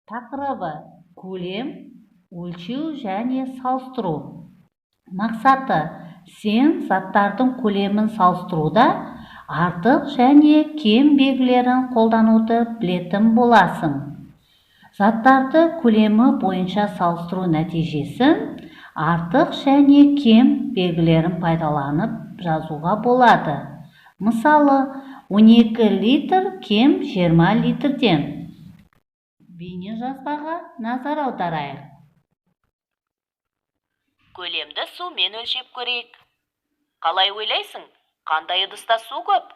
Тақырыбы: көлем, өлшеу және салыстыру. Мақсаты: сен заттардың көлемін салыстыруда артық және кем белгілерін қолдануды білетін боласың. Заттарды көлемі бойынша салыстыру нәтижесін артық және кем белгілерін пайдаланып жазуға болады. Мысалы, 12 литр кем 20 литрден. Бейнежазбаға назар аударайық. Көлемді сумен өлшеп көрейік. Қалай ойлайсың, қандай ыдыста су көп?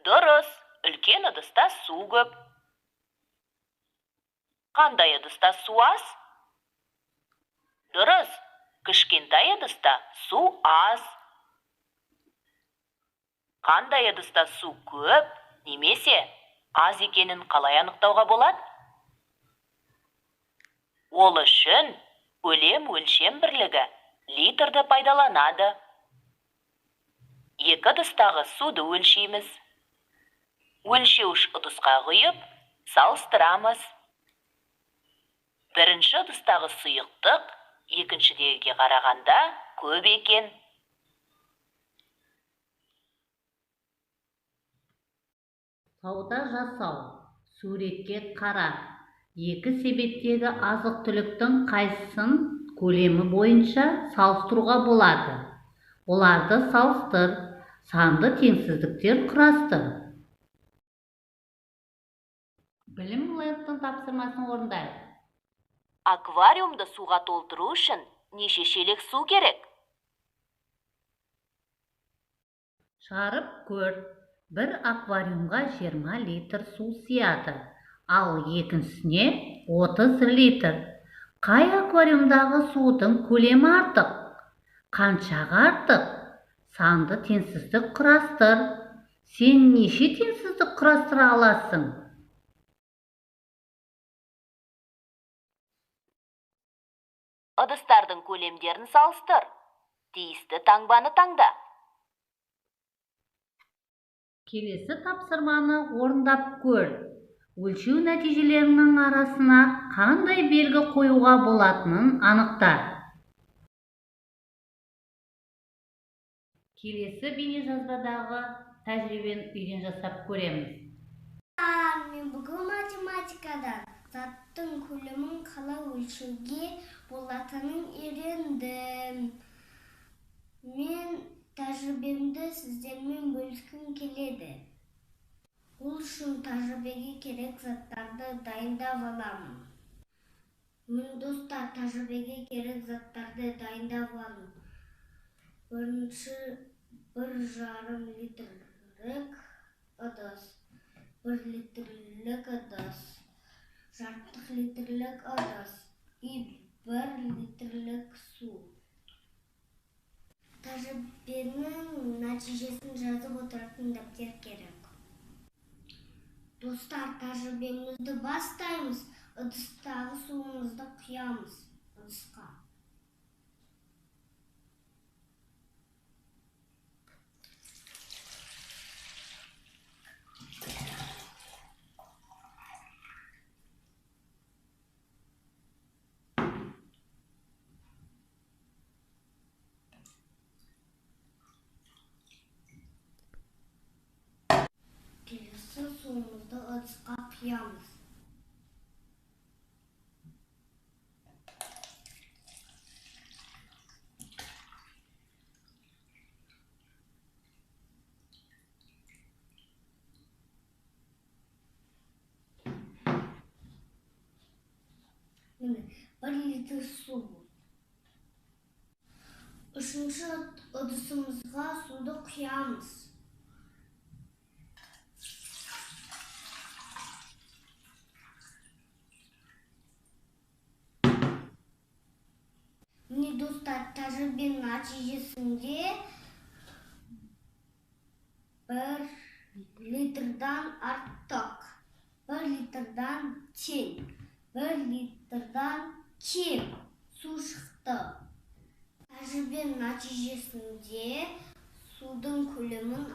Дұрыс, үлкен ыдыста су көп. Қандай ыдыста су аз? Дұрыс, кішкентай ыдыста су аз. Қандай ыдыста су көп, немесе аз екенін қалай анықтауға болады? Ол үшін көлем өлшем бірлігі литрді пайдаланады. Екі ыдыстағы суды өлшейміз. Өлшеуіш ыдысқа құйып, салыстырамыз. Бірінші ыдыстағы сұйықтық екіншідегіге қарағанда көп екен. Сауда жасау. Суретке қара. Екі себеттегі азық-түліктің қайсысын көлемі бойынша салыстыруға болады? Оларды салыстыр, санды теңсіздіктер құрастыр. Білім лебтің тапсырмасын орындайық. Аквариумды суға толтыру үшін неше шелек су керек? Шығарып көр. Бір аквариумға 20 литр су сияды, ал екіншісіне 30 литр. Қай аквариумдағы судың көлемі артық? Қаншаға артық? Санды теңсіздік құрастыр. Сен неше теңсіздік құрастыра аласың? Ыдыстардың көлемдерін салыстыр. Тиісті таңбаны таңда. Келесі тапсырманы орындап көр. Өлшеу нәтижелерінің арасына қандай белгі қоюға болатынын анықта. Келесі бейнежазбадағы тәжірибені үйден жасап көреміз. Мен бүгін математикадан заттың көлемін қалай өлшеуге болатынын үйрендім. Мен тәжірибемді сіздермен бөліскім келеді. Ол үшін тәжірибеге керек заттарды дайындап аламын. Мен достар, тәжірибеге керек заттарды дайындап алу. Бірінші 1,5 литрлік ыдыс, 1 литрлік ыдыс, жарты литрлік ыдыс и 1 литрлік су. Тәжірибенің нәтижесін жазып отыратын дәптер керек. Достар, тәжірибемізді бастаймыз. Ыдыстағы суымызды құямыз ыдысқа. Келесі суымызды ыдысқа құямыз. Міне, 1 литр су. Үшінші ыдысымызға суды құямыз. Міне достар, тәжірибенің нәтижесінде 1 литрдан артық, 1 литрдан тең, 1 литрдан кем су шықты. Тәжірибенің нәтижесінде судың көлемін